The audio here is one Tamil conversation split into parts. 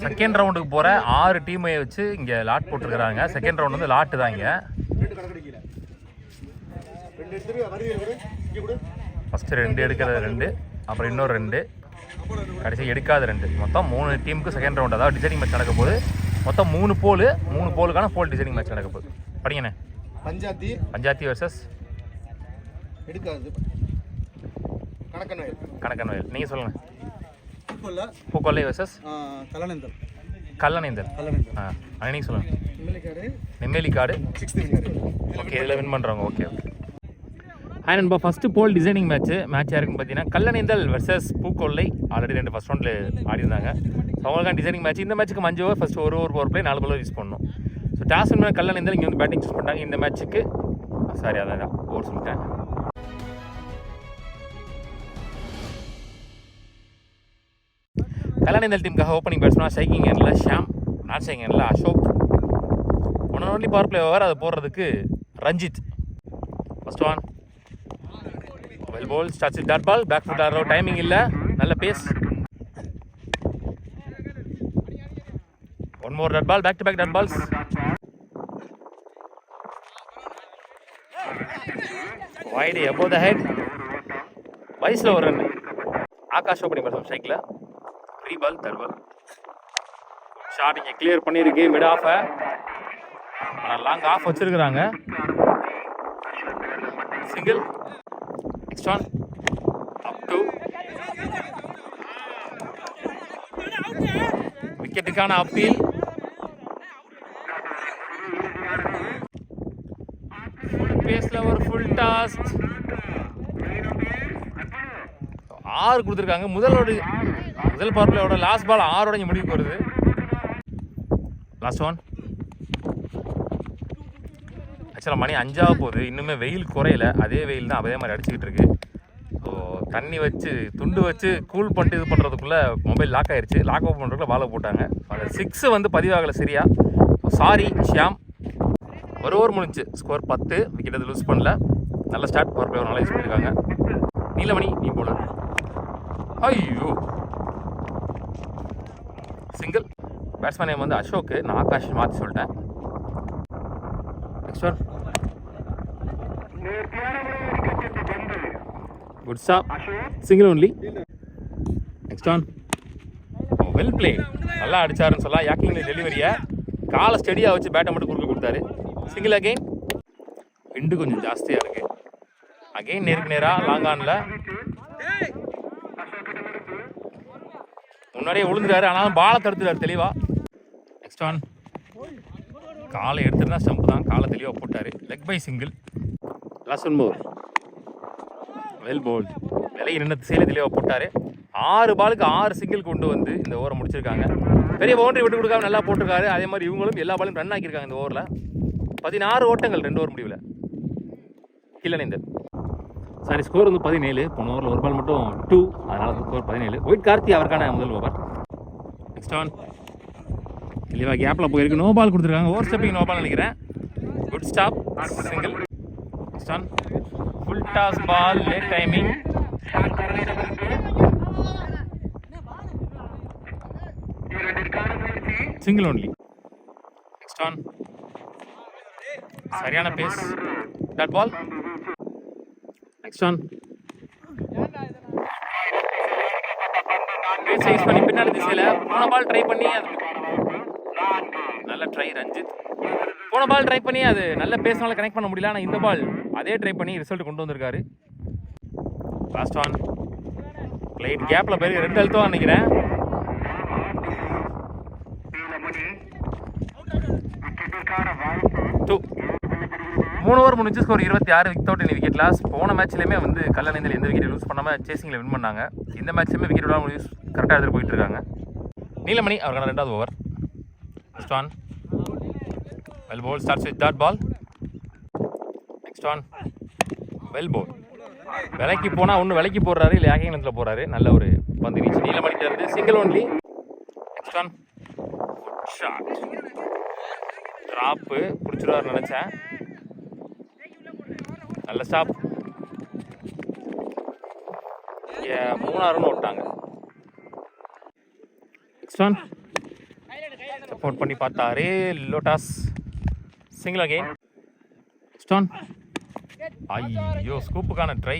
செகண்ட் ரவுண்டுக்கு போகிற 6 டீமை வச்சு இங்கே லாட் போட்டிருக்கிறாங்க. செகண்ட் ரவுண்ட் வந்து லாட்டு தான் இங்கே. ஃபஸ்ட்டு 2 எடுக்கிறது 2, அப்புறம் இன்னொரு 2, கடைசி எடுக்காத 2, மொத்தம் 3 டீமுக்கு செகண்ட் ரவுண்ட். அதாவது டிசைனிங் மேட்ச் நடக்க போகுது. மொத்தம் 3 போலுக்கான போல் டிசைனிங் மேட்ச் நடக்க போகுது. படிங்கண்ணே. பஞ்சாத்தி வர்சஸ் எடுக்காது கணக்கன்வயல். நீங்கள் சொல்லுங்கள். பூக்கொல்லை வர்சஸ் கல்லணைந்தல். நீங்கள் சொல்லுங்கள். நெம்மேலிக்காடு. ஓகே, இதில் வின் பண்ணுறவங்க. Okay okay. ஹாய் நண்பா, ஃபஸ்ட்டு போல் டிசைனிங் மேட்ச் யாருக்குன்னு பார்த்தீங்கன்னா கல்லணைந்தல் வர்சஸ் பூக்கொல்லை. ஆல்ரெடி 2 ஃபஸ்ட் ரவுண்டில் ஆடிருந்தாங்க. ஸோ அவங்களுக்கான டிசைனிங் மேட்ச். இந்த மேட்ச்சுக்கு 5 ஓவர், ஃபஸ்ட்டு ஒரு பவர் பிளே 4 பால் யூஸ் பண்ணணும். ஸோ டாஸ் வின் கல்லணைந்தல் இங்கே வந்து பேட்டிங் சூஸ் பண்ணிட்டாங்க. இந்த மேட்ச்சுக்கு சாரி அதான் ஓவர் சொல்லிட்டேன். கல்லணைந்தல் டீமுக்காக ஓப்பனிங் பேட்ஸ்மேனாக ஷைக்கிங் எண்ணில் ஷாம், நான் ஷைக்கிங் எண்ணில் Ashok, only power play over. அது போடுறதுக்கு Ranjith. First one well ball, starts with dot ball, back foot arrow, timing இல்லை, நல்ல pace. One more dot ball, back to back dot balls. Wide above the head, வயசில் ஒரு ரன். ஆகாஷ் ஓப்பனிங் பேட்ஸ்மேன் ஸ்ட்ரைக்கில் 3 பால் 3 பால். ஷாட் இங்கே கிளியர் பண்ணியிருக்கு மிட் ஆஃபை. ஆனால் லாங் ஆஃப் வச்சிருக்கிறாங்க. Single. Next one up to விக்கெட்டுக்கான அப்பீல். ஃபுல் பேஸில் ஒரு ஃபுல் டாஸ். 6 கொடுத்துருக்காங்க. முதல் பவர் பிளேயோட லாஸ்ட் பால் 6 இங்கே முடிவுக்கு வருது. Last one. ஆக்சுவலாக மணி 5 போகுது. இன்னுமே வெயில் குறையல. அதே வெயில் தான் அதே மாதிரி அடிச்சுக்கிட்டு இருக்கு. ஸோ தண்ணி வச்சு துண்டு வச்சு கூல் பண்ணிட்டு இது பண்ணுறதுக்குள்ளே மொபைல் லாக் ஆயிடுச்சு. லாக் ஓப்பன் பண்ணுறதுக்குள்ள பாலை போட்டாங்க. அந்த 6 வந்து பதிவாகலை சரியா. சாரி ஷியாம். ஒரு ஓவர் முடிஞ்சு. ஸ்கோர் 10. விக்கெட் எது லூஸ் பண்ணல. நல்ல ஸ்டார்ட். பவர் பிளே நல்லா யூஸ் பண்ணியிருக்காங்க. நீலமணி நீ போலர். ஐயோ சிங்கிள். பேட்ஸ்மேன் நேம் வந்து அசோக். நான் ஆகாஷ் மாற்றி சொல்லிட்டேன். Next one good stop. Single only. Next one well play. நல்லா அடிச்சாருன்னு சொல்லலாம். யாக்கிங் டெலிவரியை காலை ஸ்டெடியாக வச்சு பேட்டை மட்டும் குறுக்க கொடுத்தாரு. Single again. விண்டு கொஞ்சம் ஜாஸ்தியாக இருக்கு. அகெயின் நேருக்கு நேராக லாங் ஆனில் முன்னாடியே விழுந்துறாரு. ஆனாலும் பாலை தடுத்துறாரு தெளிவாக. நெக்ஸ்ட் ஒன் காலை எடுத்துருந்தா ஸ்டம்ப் தான். காலை தெளிவாக போட்டார். Leg bye single. Last one more. Well bowled. விலையை நின்று திசையில் தெளிவாக போட்டார். 6 பாலுக்கு 6 சிங்கிள் கொண்டு வந்து இந்த ஓவரை முடிச்சிருக்காங்க. பெரிய பவுண்டரி விட்டு கொடுக்காம நல்லா போட்டிருக்காரு. அதே மாதிரி இவங்களும் எல்லா பாலும் ரன் ஆக்கியிருக்காங்க இந்த ஓவரில். 16 ஓட்டங்கள் 2 ஓவர் முடிவில். கல்லணைந்தல். சாரி, ஸ்கோர் வந்து 17. போன ஓவரில் ஒரு பால் மட்டும் 2, அதனால் ஸ்கோர் 17. ஒயிட் கார்த்தி அவருக்கான முதல் ஓவர். நெக்ஸ்ட் ஒன் தெளிவாக கேப்பில் போயிருக்கு. நோ பால் கொடுத்துருக்காங்க. ஓவர் ஸ்டெப்பிங் நோ பால் நினைக்கிறேன். Good stop. Single. Next one full toss ball, late timing. Single only. Next one சரியான pace, dot ball. Next one pace use பண்ணி பின்னாடி திசையில் போன பால் ட்ரை பண்ணி அது நல்ல ட்ரை ரஞ்சித். போன பால் ட்ரை பண்ணி அது நல்ல பேஸ்னால கனெக்ட் பண்ண முடியல. ஆனால் இந்த பால் அதே ட்ரை பண்ணி ரிசல்ட் கொண்டு வந்திருக்காரு. லாஸ்ட் ஒன் லைட் கேப்பில் போய் 2 அழுத்தம் நினைக்கிறேன். 2. 3 ஓவர் முடிஞ்சு. Score 26. Without any wicket loss. போன மேட்ச்லேயுமே வந்து கல்லணைந்தல் எந்த விக்கெட் லூஸ் பண்ணாமல் சேசிங்கில் வின் பண்ணாங்க. இந்த மேட்ச்லேயுமே விக்கெட் விடாமல் யூஸ் கரெக்டாக எடுத்துகிட்டு போயிட்டு இருக்காங்க. நீலமணி அவருக்கான 2வது over. Next one well ball, starts with dot ball. Next one well ball. விலைக்கு போனால் ஒன்று விலைக்கு போடுறாரு, இல்லை யாக்கிங் போடுறாரு. நல்ல ஒரு பந்து வீச்சு நீலமணிட்டு இருந்து. Single only. Next one shot. Drop பிடிச்சிடுவார் நினச்சேன். நல்ல ஸ்டாப். 3 ரன் ஓட்டாங்க. நெக்ஸ்ட் ஒன் சப்போர்ட் பண்ணி பார்த்தாரு லோட்டாஸ். Single again. ஸ்டோன். ஐயோ, ஸ்கூப்புக்கான ட்ரை.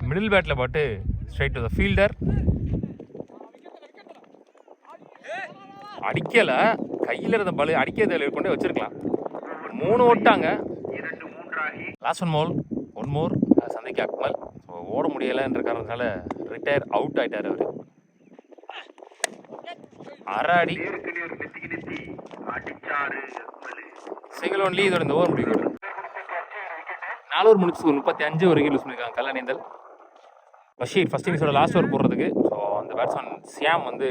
மிடில் பேட்டில் போட்டு ஸ்ட்ரைட் டு த ஃபீல்டர். அடிக்கலை, கையில் இருந்த பால் அடிக்கிறதில் கொண்டே வச்சிருக்கலாம். 3 ஓட்டாங்க. லாஸ்ட் ஒன் மோர் சந்திக்கு அக்மல். ஸோ ஓட முடியலைன்ற காரணத்தினால ரிட்டையர் அவுட் ஆகிட்டார் அவர். அரை சிங்கிள் ஒன்லி. இதோட இந்த ஓவர் முடிவு 4 ஓவர் முடிச்சு 35 ஒரு விக்கெட் லூஸ் பண்ணியிருக்காங்க கல்லணேந்தல். பஷீர் ஃபர்ஸ்ட் இன்னிங்ஸோட லாஸ்ட் ஓவர் போடுறதுக்கு. ஸோ அந்த பேட்ஸ்மேன் சியாம் வந்து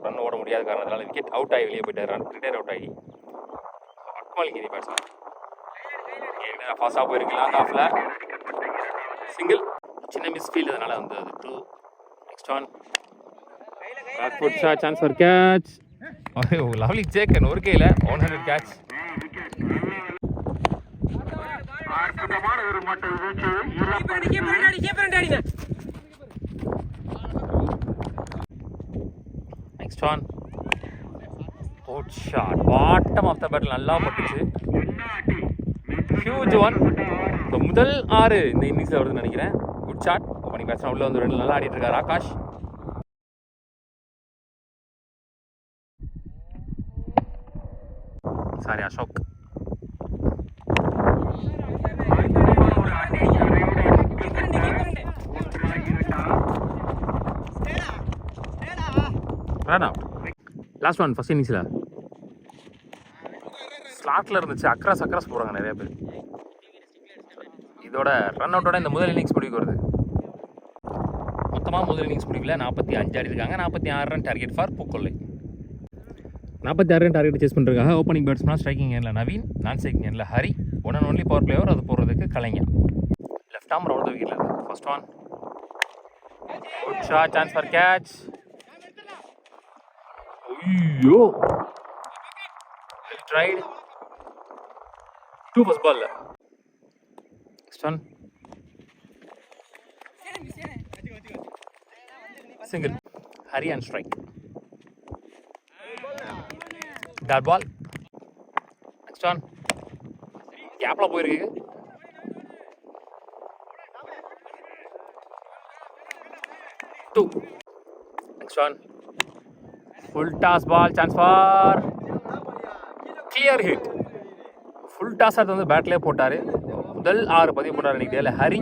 ரன் ஓட முடியாத காரணத்தினால விக்கெட் அவுட் ஆகி வெளியே போயிட்டார். ரிட்டையர் அவுட் ஆகி அக்மல் கிரி பேட்ஸ்மேன் ஃபாஸ்டாக போயிருக்கலாம். ஆஃபில் சிங்கிள். சின்ன மிஸ் ஃபீல்டு, அதனால் வந்து அது 2. Next one back foot shot, chance for catch. Lovely சேக்கன் ஒரு கையில் 100 catch. Next one good shot, bottom of the பேட்டில் நல்லா பட்டுச்சு. Huge one. முதல் 6 இந்த இன்னிங்ஸில் வருதுன்னு நினைக்கிறேன். Good shot. ஓப்பனிங் பேட்ஸ்மேன் உள்ள வந்து 2 நல்லா ஆடிட்டு இருக்காரு Akash. Sorry Ashok. Run out. Last one first இன்னிங்ஸில் ஸ்லாட்டில் இருந்துச்சு. அக்ராஸ் போகிறாங்க நிறைய பேர். இதோட ரன் அவுட்டோட இந்த முதல் இன்னிங்ஸ் முடிவுக்கு வருது. மொத்தமாக முதல் இன்னிங்ஸ் முடிவில் 45 ஆடி இருக்காங்க. 46 run target for Pookkollai. 46 run target chase பண்ணுறதுக்காக ஓப்பனிங் பேட்ஸ்மேன் ஸ்ட்ரைக்கிங் எண்ணில் நவீன், நான் ஸ்ட்ரைக்கிங் எண்ணில் Hari, one and only power player அது போடுறதுக்கு கலைஞர். லெஃப்ட் ஆர்ம் ரவுண்ட் விக்கெட்டில் இருக்குது. First one good shot, chance for catch. ஐயோ, ட்ரைட் 2 ஃபர்ஸ்ட் பால்ல. Next one single. Hari and strike. Dot ball. Next one கேப்பில் போயிருக்கு. Two. Next one full toss ball, chance for clear hit. Full toss அது வந்து பேட்லேயே போட்டார். முதல் 6 பதிவு போட்டார் இன்னைக்கு டேல ஹரி.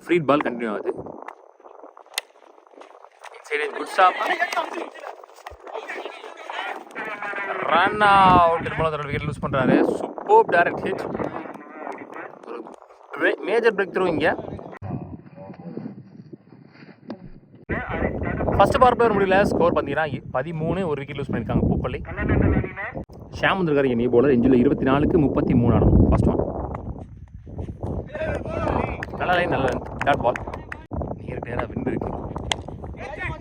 ஃப்ரீட் பால் கண்டினியூ ஆகுது. Inside good stop. Run out. திரும்ப விக்கெட் லூஸ் பண்ணுறாரு. Super direct hit. ஒரு மேஜர் பிரேக் த்ரூ இங்கே. ஃபர்ஸ்ட் பவர் பிளேயர் முடியல. ஸ்கோர் பார்த்தீங்கன்னா 13, ஒரு விக்கெட் லூஸ் பண்ணியிருக்காங்க பூக்கொல்லை. ஷாம் வந்திருக்காரு இங்கே போலர். இஞ்சில் 24க்கு 33 ஆடணும். ஃபர்ஸ்ட் ஒன் நல்ல லைன், நல்ல டாட் பால். நேராக விண்டு இருக்கு.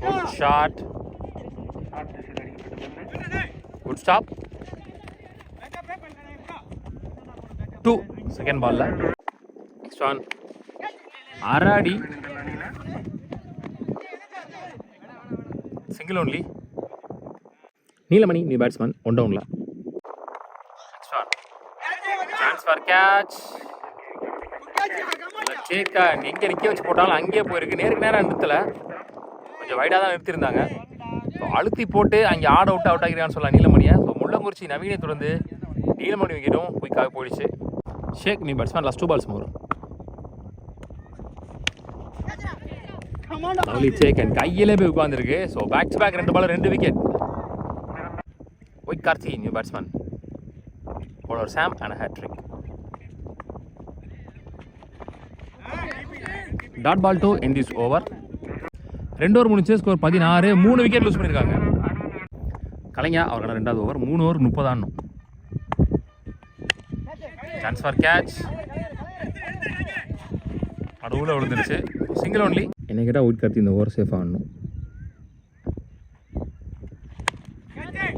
Good shot, good stop. 2 second பால்ல. நெக்ஸ்ட் ஒன் அராடி single only. Neelamani new batsman 1 டவுனில். Next one chance for catch. சேக்கன் எங்கே நிற்க வச்சு போட்டாலும் அங்கேயே போயிருக்கு. நேருக்கு நேரம் நிறுத்தலை, கொஞ்சம் வைடாக தான் நிறுத்தியிருந்தாங்க. ஸோ அழுத்தி போட்டு அங்கே அவுட் ஆகிருக்கான்னு சொல்லலாம் நீலமணியை. ஸோ முள்ளங்குறிச்சி நவீனை தொடர்ந்து நீலமணி விக்கெட்டும் குயிக்காக போயிடுச்சு. ஷேக் new batsman last 2 balls more. Lovely சேக்கன் கையிலே போய் உட்காந்துருக்கு. So back to back 2 ball 2 wicket. ஒயிட் Karthi new batsman. bowler Sam and a hat-trick. Dot ball to end this over. 2 over முடிச்சு ஸ்கோர் 16. 3 விக்கெட் லூஸ் பண்ணியிருக்காங்க. கலைஞா அவர்களோட 2வது ஓவர் 3 ஓவர் 30 ஆடணும். Chance for catch. நடுவில் விழுந்துருச்சு. Single only. என்ன கேட்டால் ஒயிட் கார்த்தி இந்த ஓவர் சேஃப் ஆடணும்.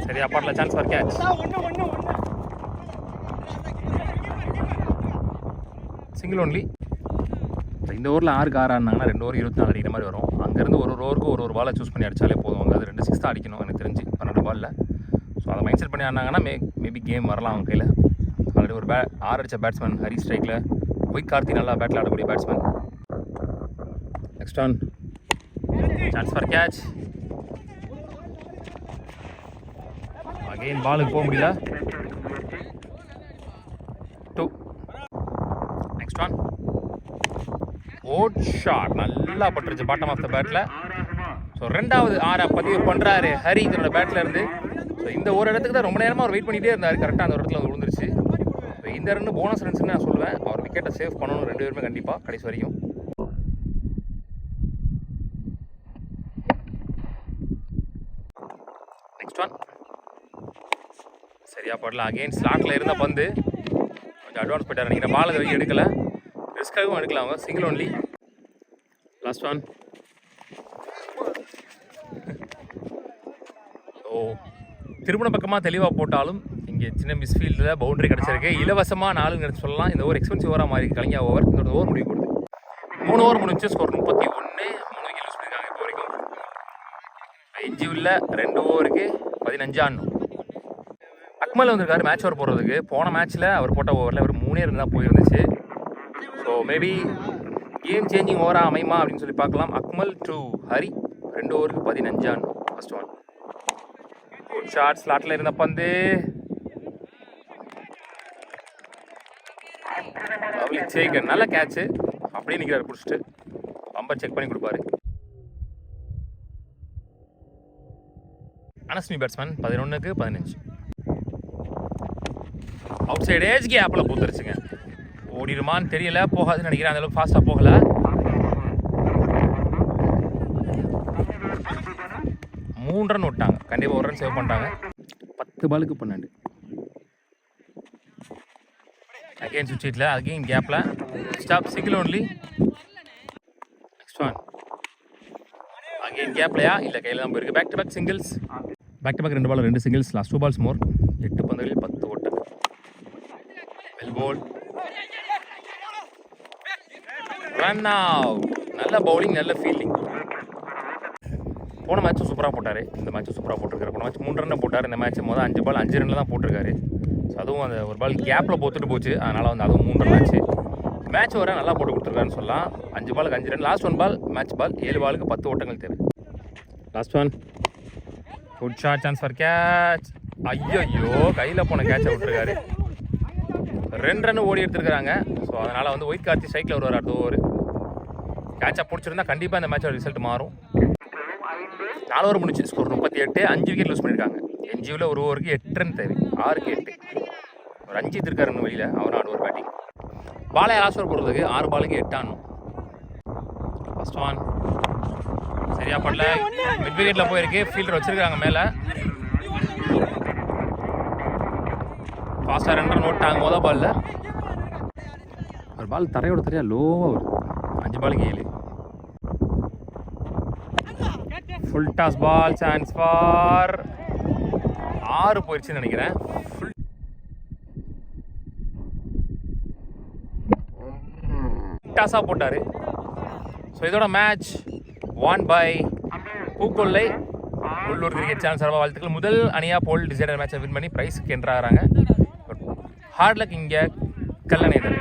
சரி அப்பாட்டில் chance for catch. Single only. இந்த ஓவரில் 6க்கு 6 ஆடினாங்கன்னா 2 ஓவர் 24 அடிக்கிற மாதிரி வரும். அங்கேருந்து ஒரு ஓவருக்கு ஒரு பாலை சூஸ் பண்ணி அடித்தாலே போதும். அங்கே அது 2 6 தான் அடிக்கணும் எனக்கு தெரிஞ்சு 12 பாலில். ஸோ அதை மைண்ட் செட் பண்ணி ஆடினாங்கன்னா மேபி கேம் வரலாம் அவங்க கையில். ஆல்ரெடி ஒரு 6 அடித்த பேட்ஸ்மேன் ஹரி ஸ்ட்ரைக்கில், ஒய் கார்த்தி நல்லா பேட்டில் ஆடக்கூடிய batsman. Next one chance for catch. Again பாலுக்கு போக முடியல. 2. நெக்ஸ்ட் ஒன் ஓட் ஷாட் நல்லா பட்டுருச்சு பாட்டம் ஆஃப் த பேட்டில். ஸோ 2வது 6 பதிவு பண்ணுறாரு ஹரி தன்னோட பேட்டில் இருந்து. ஸோ இந்த ஒரு இடத்துக்கு தான் ரொம்ப நேரமாக அவர் வெயிட் பண்ணிகிட்டே இருந்தார். கரெக்டாக அந்த இடத்துல வந்து விழுந்துருச்சு. ஸோ இந்த ரன்னு போனஸ் ரன்ஸ்னு நான் சொல்லுவேன். அவர் விக்கெட்டை சேவ் பண்ணணும் 2 பேருமே கண்டிப்பாக கடைசி வரைக்கும். நெக்ஸ்ட் ஒன் சரியா படல. அகெயின் ஸ்லாட்டில் இருந்த பந்து கொஞ்சம் அட்வான்ஸ் போயிட்டார் நினைக்கிறேன். பால் வெளியே எடுக்கலை, ரிஸ்க்காகவும் எடுக்கலாம் அவங்க. Single only. Last one. ஓ திருமண பக்கமாக தெளிவாக போட்டாலும் இங்கே சின்ன மிஸ்ஃபீல்டில் பவுண்டரி கிடச்சிருக்கு. இலவசமாக 4 சொல்லலாம். இந்த ஓவர் எக்ஸ்பென்சிவ் ஓவராக மாறி கலைஞா ஓவர். இந்த ஓவர் முடிவு கொடுத்து 3 ஓவர் முடிஞ்சு ஸ்கோர் 31. 3 விக்கெட் யூஸ் பண்ணியிருக்காங்க இப்போ வரைக்கும். 5 உள்ள 2 ஓவருக்கு 15 ஆடணும். அக்மல் வந்திருக்காரு மேட்ச் ஓவர் போடுறதுக்கு. போன மேட்ச்சில் அவர் போட்ட ஓவரில் அவர் 3 ரன் தான் போயிருந்துச்சு. ஸோ மேபி கேம் சேஞ்சிங் ஓவராக அமையுமா அப்படின்னு சொல்லி பார்க்கலாம். அக்மல் டு ஹரி 2 ஓவருக்கு 15 ஆடணும். First one good shot. ஸ்லாட்டில் இருந்த பந்து லவ்லி சேக், நல்ல கேட்சு. அப்படியே நிற்கிறார் பிடிச்சிட்டு. பம்பர் செக் பண்ணி கொடுப்பாரு. அனஸ்மி பேட்ஸ்மேன் 11க்கு 15. அவுட் சைடு ஏஜ் கேப்பில் பூத்துருச்சுங்க. ஓடிடுமான்னு தெரியல, போகாதுன்னு நினைக்கிறேன். அந்தளவுக்கு ஃபாஸ்ட்டாக போகலை. மூணு ரன் விட்டாங்க. கண்டிப்பாக 1 ரன் சேவ் பண்ணிட்டாங்க. 10 பாலுக்கு 12. அகெயின் சுவிட்சில் அகெயின் கேப்பில் stop. Single only. Next one again கேப்லையா இல்லை கையில் தான் போயிருக்கு. Back to back singles. Back to back 2 ball 2 singles. Last 2 balls more. 8 பந்துகளில் 10 ஓட்டம். Well bowled. Run out. நல்ல பவுலிங், நல்ல ஃபீல்டிங். போன மேட்ச்சும் சூப்பராக போட்டார். இந்த மேட்ச்சும் சூப்பராக போட்டிருக்காரு. போன மேட்ச் 3 ரன் போட்டார். இந்த மேட்ச் மொதல் 5 பால் 5 ரனில் தான் போட்டிருக்காரு. ஸோ அதுவும் அந்த ஒரு பால் கேப்பில் போட்டுட்டு போச்சு. அதனால் வந்து அதுவும் 3 ரன் ஆச்சு. மேட்ச் வர நல்லா போட்டு கொடுத்துருக்காருன்னு சொல்லலாம். 5 பாலுக்கு 5 ரன். Last 1 ball match ball. 7 பாலுக்கு 10 ஓட்டங்கள் தேவை. Last one good shot. Chance for catch. ஐயோ கையில் போன கேட்சை விட்டுருக்காரு. 2 ரன் ஓடி எடுத்துருக்காங்க. ஸோ அதனால் வந்து ஒயிட் கார்த்தி ஸ்ட்ரைக்கில் வருவார் அடுத்த ஓவர். கேட்சை பிடிச்சிருந்தா கண்டிப்பாக இந்த மேட்சோட ரிசல்ட் மாறும். 4 ஓவர் முடிச்சு ஸ்கோர் 38. 5 விக்கெட் லூஸ் பண்ணியிருக்காங்க. என்ஜிவில் ஒரு ஓவருக்கு 8 ரன் தேவை. 6க்கு 8. ஒரு 5 இருக்காருன்னு வெளியில் அவரும் ஆடுவார் பேட்டிங். பாலை லாஸ்ட் ஓவர் போடுறதுக்கு 6 பாலுக்கு 8 ஆடணும். ஃபர்ஸ்ட் ஒன் சரியா படல. மிட் விக்கெட்டில் போயிருக்கு. ஃபீல்டர் வச்சிருக்காங்க மேலே. ஃபாஸ்ட்டாக 2 ரன் ஓட்டாங்க மொதல் பாலில். ஒரு பால் தரையோட தரையாக லோவாக வருது. 5 பாலுக்கு 7. Full toss ball. Chance for 6 போயிடுச்சுன்னு நினைக்கிறேன். ஃபுல் டாஸாக போட்டார். ஸோ இதோட மேட்ச் வான் பை பூக்கொல்லை. உள்ளூர் கிரிக்கெட் சேனல் சார்பாக வாழ்த்துக்கள். முதல் அணியாக போல் டிசைடர் மேட்சை வின் பண்ணி ப்ரைஸுக்கு என்ட்ராகிறாங்க. ஹார்ட் லக் இங்கே கல்லணைதல்.